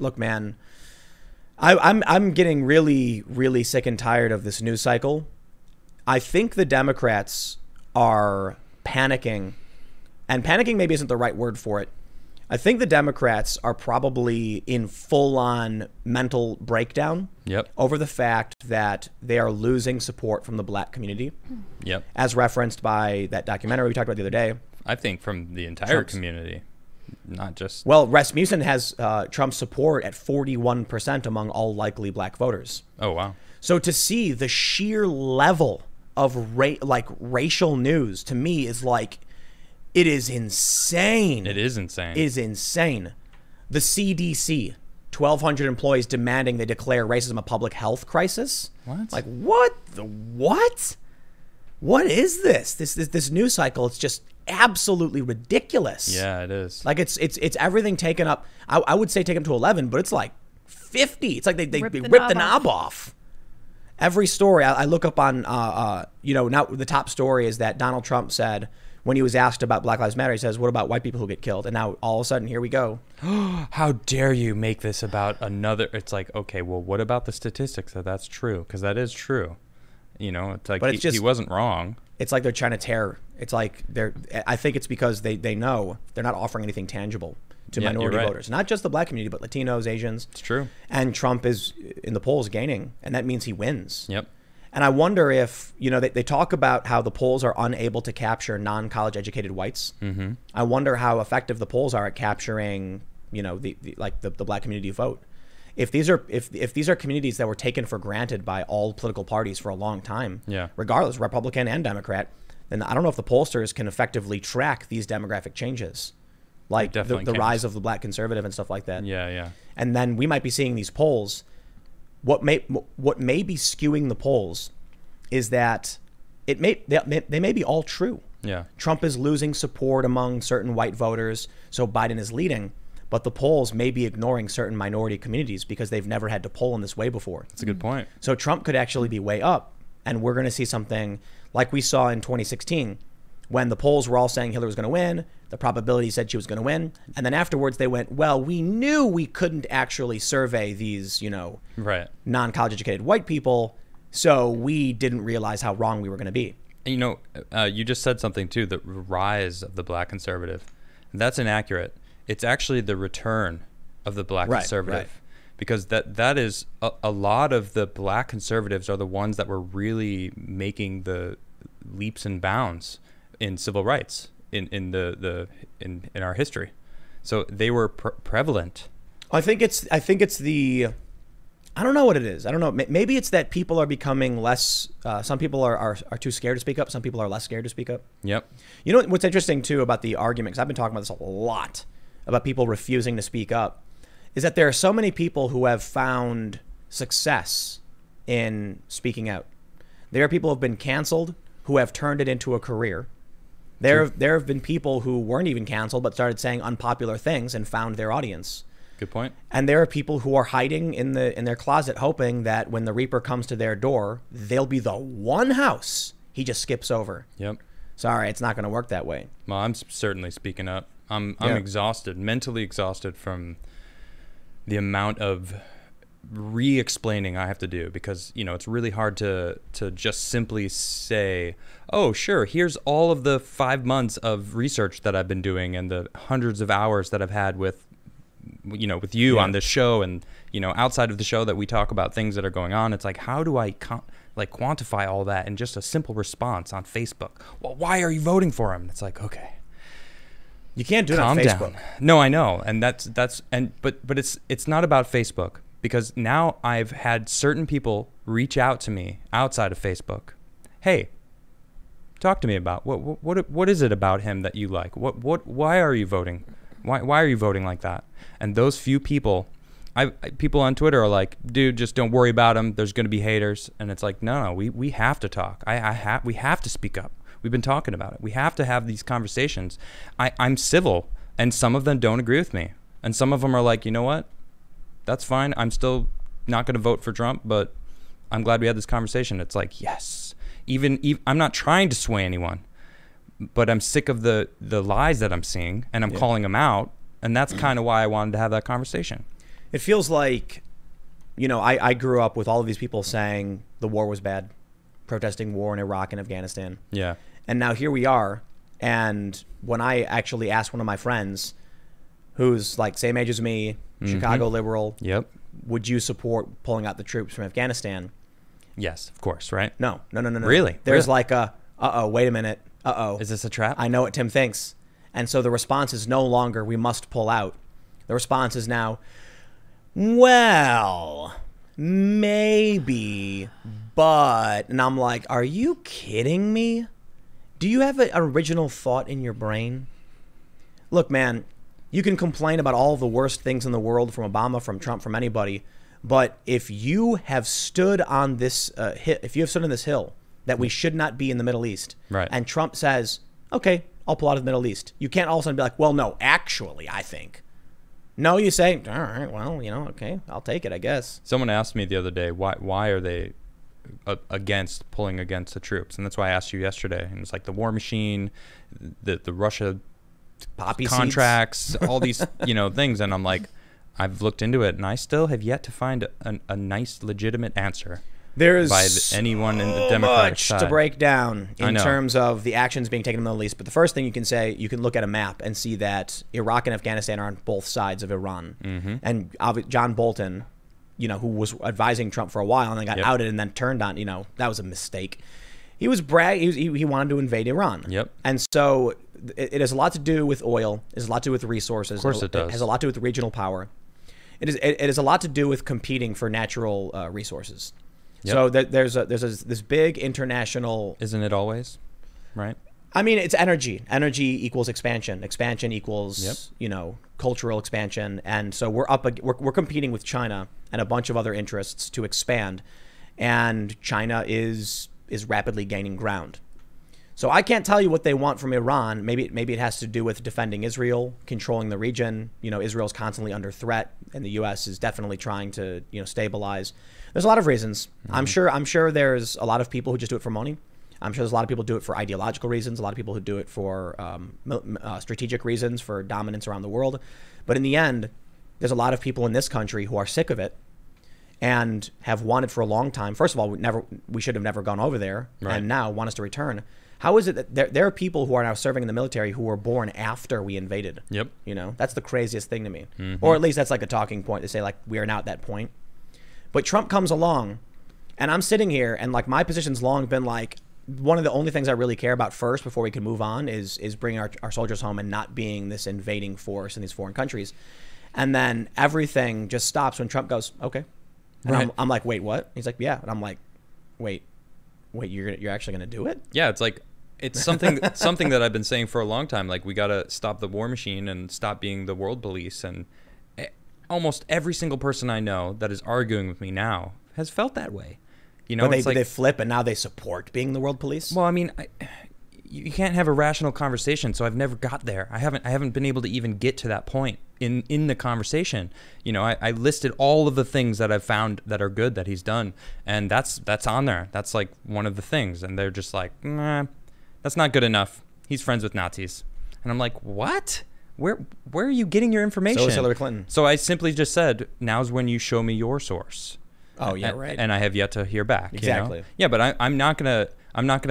look, man, I'm getting really, really sick and tired of this news cycle. I think the Democrats are panicking, and panicking maybe isn't the right word for it. I think the Democrats are probably in full-on mental breakdown over the fact that they are losing support from the black community. As referenced by that documentary we talked about the other day. I think from the entire community, not just... Well, Rasmussen has Trump's support at 41% among all likely black voters. Oh, wow. So to see the sheer level of racial news, to me, is like... It is insane. It is insane. It is insane. The CDC, 1,200 employees demanding they declare racism a public health crisis. What? Like, what? What? What is this? This news cycle, it's just absolutely ridiculous. Yeah, it is. Like, it's everything taken up. I would say take them to 11, but it's like 50. It's like they ripped the knob off. Every story I look up on, now the top story is that Donald Trump said, when he was asked about Black Lives Matter, he says, what about white people who get killed? And now all of a sudden, here we go. How dare you make this about another? It's like, okay, well, what about the statistics that that's true? Because that is true. It's like he wasn't wrong. It's like they're trying to tear. It's like I think it's because they know they're not offering anything tangible to minority voters. Not just the black community, but Latinos, Asians. It's true. And Trump is, in the polls, gaining. And that means he wins. Yep. And I wonder if, they talk about how the polls are unable to capture non-college educated whites. Mm-hmm. I wonder how effective the polls are at capturing, the black community vote. If these are communities that were taken for granted by all political parties for a long time, regardless, Republican and Democrat, then I don't know if the pollsters can effectively track these demographic changes, like the rise of the black conservative and stuff like that. Yeah. And then we might be seeing these polls. What may be skewing the polls is that they may be all true. Yeah. Trump is losing support among certain white voters, so Biden is leading, but the polls may be ignoring certain minority communities because they've never had to poll in this way before. That's a good point. So Trump could actually be way up, and we're going to see something like we saw in 2016 when the polls were all saying Hillary was going to win. The probability said she was going to win. And then afterwards they went, well, we knew we couldn't actually survey these, non-college educated white people. So we didn't realize how wrong we were going to be. You just said something too, the rise of the black conservative. That's inaccurate. It's actually the return of the black conservative. Right. Because that is a lot of the black conservatives are the ones that were really making the leaps and bounds in civil rights in our history. So they were prevalent. I think it's the, I don't know what it is. I don't know. Maybe it's that people are becoming less, some people are too scared to speak up. Some people are less scared to speak up. Yep. You know what's interesting too about the argument, because I've been talking about this a lot, about people refusing to speak up, is that there are so many people who have found success in speaking out. There are people who have been canceled who have turned it into a career. There have been people who weren't even canceled but started saying unpopular things and found their audience. Good point. And there are people who are hiding in their closet hoping that when the Reaper comes to their door, they'll be the one house he just skips over. Yep. Sorry, it's not going to work that way. Well, I'm certainly speaking up. I'm exhausted, mentally exhausted from the amount of re-explaining I have to do, because it's really hard to just simply say, oh sure, here's all of the 5 months of research that I've been doing and the hundreds of hours that I've had with you on this show, and outside of the show that we talk about things that are going on. It's like, how do I quantify all that in just a simple response on Facebook? Well, why are you voting for him? It's like, okay, you can't do it on Facebook. Down. No, I know, and but it's not about Facebook. Because now I've had certain people reach out to me outside of Facebook. Hey, talk to me about what is it about him that you like? Why are you voting? Why are you voting like that? And those few people, people on Twitter are like, dude, just don't worry about him. There's going to be haters. And it's like, no, we have to talk. We have to speak up. We've been talking about it. We have to have these conversations. I'm civil, and some of them don't agree with me, and some of them are like, you know what? That's fine. I'm still not going to vote for Trump, but I'm glad we had this conversation. It's like, yes, even I'm not trying to sway anyone, but I'm sick of the lies that I'm seeing, and I'm calling them out. And that's kind of why I wanted to have that conversation. It feels like, I grew up with all of these people saying the war was bad, protesting war in Iraq and Afghanistan. Yeah. And now here we are. And when I actually asked one of my friends, who's like same age as me, Chicago liberal, Yep. would you support pulling out the troops from Afghanistan? Yes, of course, right? No. Really? There's Really? like wait a minute. Is this a trap? I know what Tim thinks. And so the response is no longer, we must pull out. The response is now, well, maybe, but, and I'm like, are you kidding me? Do you have an original thought in your brain? Look, man, you can complain about all the worst things in the world from Obama, from Trump, from anybody. But if you have stood on this if you have stood on this hill that we should not be in the Middle East, right, and Trump says, okay, I'll pull out of the Middle East, you can't all of a sudden be like, well, no, actually, I think. No, you say, all right, well, okay, I'll take it, I guess. Someone asked me the other day, why are they pulling against the troops? And that's why I asked you yesterday. And it's like the war machine, the Russia poppy contracts, all these things. And I'm like, I've looked into it, and I still have yet to find a nice, legitimate answer. There's by anyone in the Democratic much side to break down in terms of the actions being taken in the Middle East. But the first thing you can say, you can look at a map and see that Iraq and Afghanistan are on both sides of Iran. Mm-hmm. And John Bolton, who was advising Trump for a while and then got outed and then turned on, that was a mistake. He was he wanted to invade Iran. Yep. And so it has a lot to do with oil. It has a lot to do with resources. Of course it does. It has a lot to do with regional power. It has a lot to do with competing for natural resources. Yep. So there's this big international. Isn't it always, right? I mean, it's energy. Energy equals expansion. Expansion equals cultural expansion. And so we're competing with China and a bunch of other interests to expand, and China is rapidly gaining ground. So I can't tell you what they want from Iran. Maybe it has to do with defending Israel, controlling the region. Israel's constantly under threat, and the U.S. is definitely trying to stabilize. There's a lot of reasons. Mm-hmm. I'm sure there's a lot of people who just do it for money. I'm sure there's a lot of people who do it for ideological reasons. A lot of people who do it for strategic reasons, for dominance around the world. But in the end, there's a lot of people in this country who are sick of it and have wanted for a long time. First of all, we should have never gone over there, right, and now want us to return. How is it that there are people who are now serving in the military who were born after we invaded? Yep. That's the craziest thing to me. Mm-hmm. Or at least that's like a talking point to say, like, we are now at that point. But Trump comes along, and I'm sitting here, and like my position's long been like, one of the only things I really care about first before we can move on is bringing our soldiers home and not being this invading force in these foreign countries. And then everything just stops when Trump goes, okay. And right. I'm like, wait, what? He's like, yeah. And I'm like, wait, you're actually going to do it? Yeah, it's something that I've been saying for a long time. Like, we got to stop the war machine and stop being the world police. And almost every single person I know that is arguing with me now has felt that way. But they flip and now they support being the world police? Well, I mean, you can't have a rational conversation, so I've never got there. I haven't been able to even get to that point in the conversation. I listed all of the things that I've found that are good that he's done, and that's on there. That's like one of the things, and they're just like, nah, that's not good enough. He's friends with Nazis. And I'm like, what? Where are you getting your information? So is Hillary Clinton. So I simply just said, now's when you show me your source. Oh yeah, right. And I have yet to hear back. Exactly. Yeah, but I'm not gonna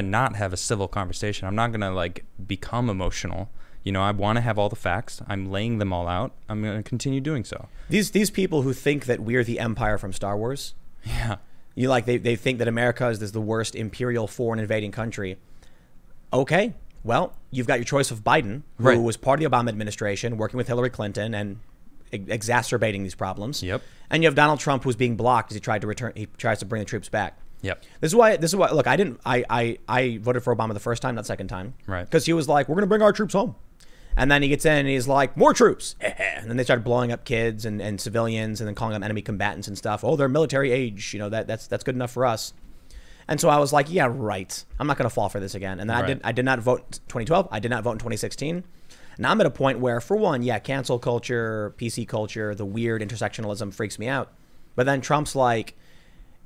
not have a civil conversation. I'm not gonna like become emotional. I want to have all the facts. I'm laying them all out. I'm gonna continue doing so. These people who think that we're the Empire from Star Wars. Yeah. They think that America is the worst imperial foreign invading country. Okay. Well, you've got your choice of Biden, who was part of the Obama administration, working with Hillary Clinton and exacerbating these problems. Yep. And you have Donald Trump, who's being blocked as he tries to bring the troops back. Yep. This is why look, I voted for Obama the first time, not the second time. Right. Because he was like, we're going to bring our troops home. And then he gets in and he's like, more troops. And then they started blowing up kids and civilians and then calling them enemy combatants and stuff. Oh, they're military age. That's good enough for us. And so I was like, yeah, right. I'm not going to fall for this again. And then I did not vote 2012. I did not vote in 2016. Now I'm at a point where, for one, yeah, cancel culture, PC culture, the weird intersectionalism freaks me out. But then Trump's like,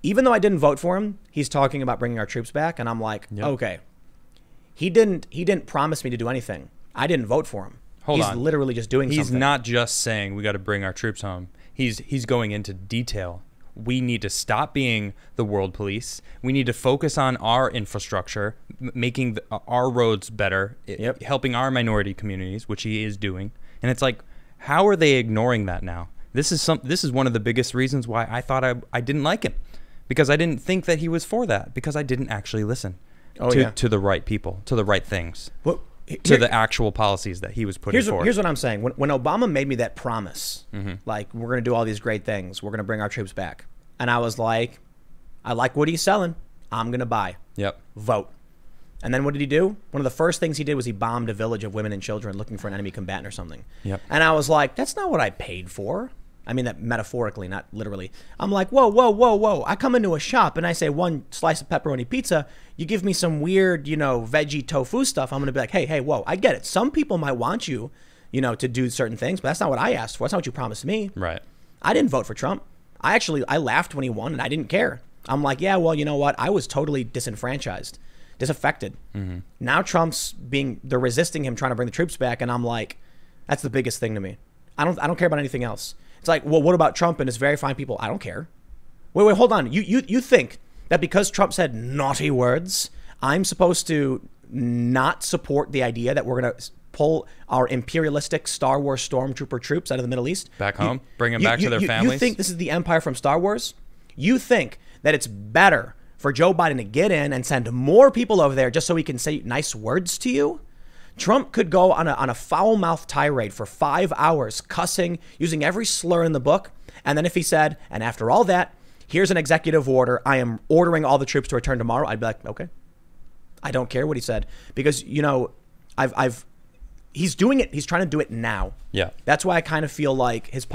even though I didn't vote for him, he's talking about bringing our troops back. And I'm like, okay, he didn't promise me to do anything. I didn't vote for him. He's literally just doing something. He's not just saying we got to bring our troops home. he's going into detail. We need to stop being the world police. We need to focus on our infrastructure, making our roads better, helping our minority communities, which he is doing. And it's like, how are they ignoring that now? This is one of the biggest reasons why I thought I didn't like him, because I didn't think that he was for that, because I didn't actually listen to the right people, to the right things, to the actual policies that he was putting forward. Here's what I'm saying. When Obama made me that promise, like, we're going to do all these great things, we're going to bring our troops back, and I was like, I like what he's selling. I'm going to buy. Yep. Vote. And then what did he do? One of the first things he did was he bombed a village of women and children looking for an enemy combatant or something. Yep. And I was like, that's not what I paid for. I mean that metaphorically, not literally. I'm like, whoa, whoa, whoa, whoa. I come into a shop and I say 1 slice of pepperoni pizza. You give me some weird, veggie tofu stuff. I'm going to be like, hey, whoa, I get it. Some people might want you, to do certain things, but that's not what I asked for. That's not what you promised me. Right. I didn't vote for Trump. I laughed when he won and I didn't care. I'm like, yeah, well, you know what? I was totally disenfranchised, disaffected. Now they're resisting him trying to bring the troops back. And I'm like, that's the biggest thing to me. I don't care about anything else. It's like, well, what about Trump and his very fine people? I don't care. Wait, hold on. You think that because Trump said naughty words, I'm supposed to not support the idea that we're going to pull our imperialistic Star Wars stormtrooper troops out of the Middle East? Back home? Bring them back to their families? You think this is the Empire from Star Wars? You think that it's better for Joe Biden to get in and send more people over there just so he can say nice words to you? Trump could go on a foul-mouthed tirade for 5 hours, cussing, using every slur in the book. And then if he said, and after all that, here's an executive order, I am ordering all the troops to return tomorrow, I'd be like, okay. I don't care what he said. Because, he's doing it. He's trying to do it now. Yeah. That's why I kind of feel like his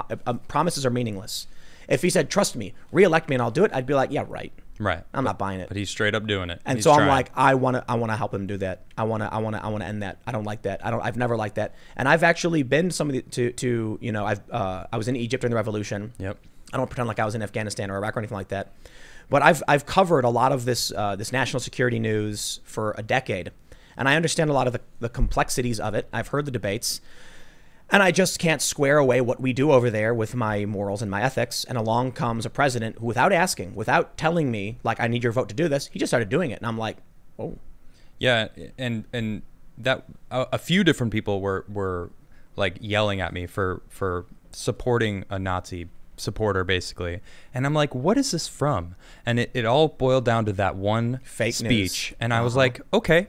promises are meaningless. If he said, trust me, reelect me and I'll do it, I'd be like, yeah, right. Right. I'm not buying it. But he's straight up doing it. And so I'm like, I want to help him do that. I want to end that. I don't like that. I've never liked that. And I've actually been I was in Egypt during the revolution. Yep. I don't pretend like I was in Afghanistan or Iraq or anything like that. But I've covered a lot of this national security news for a decade. And I understand a lot of the complexities of it. I've heard the debates. And I just can't square away what we do over there with my morals and my ethics. And along comes a president who, without asking, without telling me, like, I need your vote to do this, he just started doing it. And I'm like, oh. Yeah, and that a few different people were like yelling at me for supporting a Nazi supporter, basically. And I'm like, what is this from? And it all boiled down to that one fake speech. News. And I was like, okay,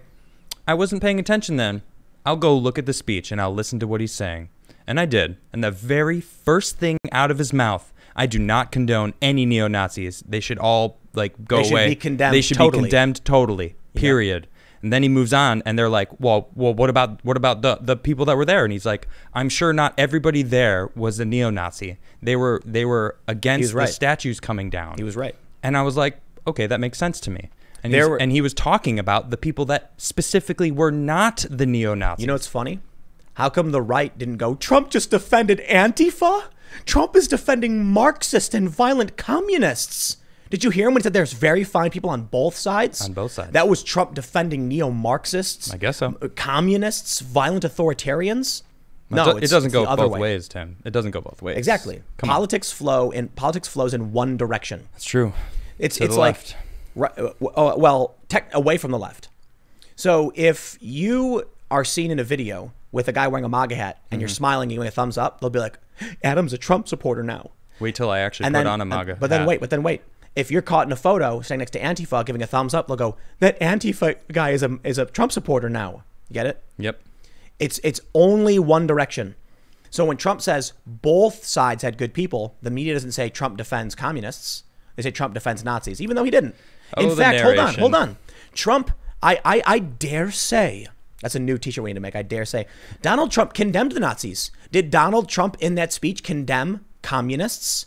I wasn't paying attention then. I'll go look at the speech and I'll listen to what he's saying. And I did. And the very first thing out of his mouth, I do not condone any neo-Nazis. They should all go away. They should be condemned. They should be condemned totally. Period. Yep. And then he moves on and they're like, well, what about the people that were there? And he's like, I'm sure not everybody there was a neo-Nazi. They were against the statues coming down. He was right. And I was like, okay, that makes sense to me. And he was talking about the people that specifically were not the neo-Nazis. You know what's funny? How come the right didn't go, Trump just defended Antifa? Trump is defending Marxist and violent communists. Did you hear him when he said there's very fine people on both sides? On both sides. That was Trump defending neo-Marxists. I guess so. Communists, violent authoritarians. No, it doesn't go both ways, Tim. It doesn't go both ways. Exactly. Politics flows in one direction. That's true. It's like away from the left. So if you are seen in a video with a guy wearing a MAGA hat and you're smiling and giving a thumbs up, they'll be like, Adam's a Trump supporter now. Wait till I actually put on a MAGA hat. But then wait. If you're caught in a photo standing next to Antifa giving a thumbs up, they'll go, that Antifa guy is a Trump supporter now. You get it? Yep. It's only one direction. So when Trump says both sides had good people, the media doesn't say Trump defends communists. They say Trump defends Nazis, even though he didn't. In fact, hold on. Trump, I dare say, that's a new t-shirt we need to make, I dare say, Donald Trump condemned the Nazis. Did Donald Trump in that speech condemn communists?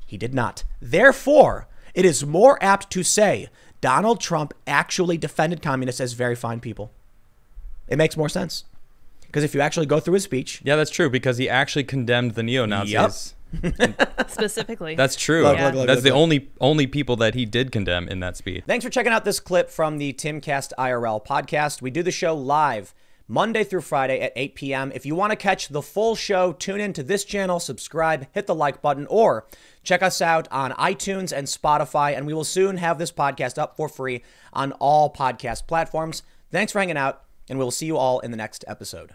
He did not. Therefore, it is more apt to say Donald Trump actually defended communists as very fine people. It makes more sense. Because if you actually go through his speech... Yeah, that's true, because he actually condemned the neo-Nazis. Yep. Specifically. That's true. That's the only people that he did condemn in that speech. Thanks for checking out this clip from the Timcast IRL podcast. We do the show live Monday through Friday at 8 p.m. If you want to catch the full show, tune in to this channel, subscribe, hit the like button, or check us out on iTunes and Spotify, and we will soon have this podcast up for free on all podcast platforms. Thanks for hanging out, and we'll see you all in the next episode.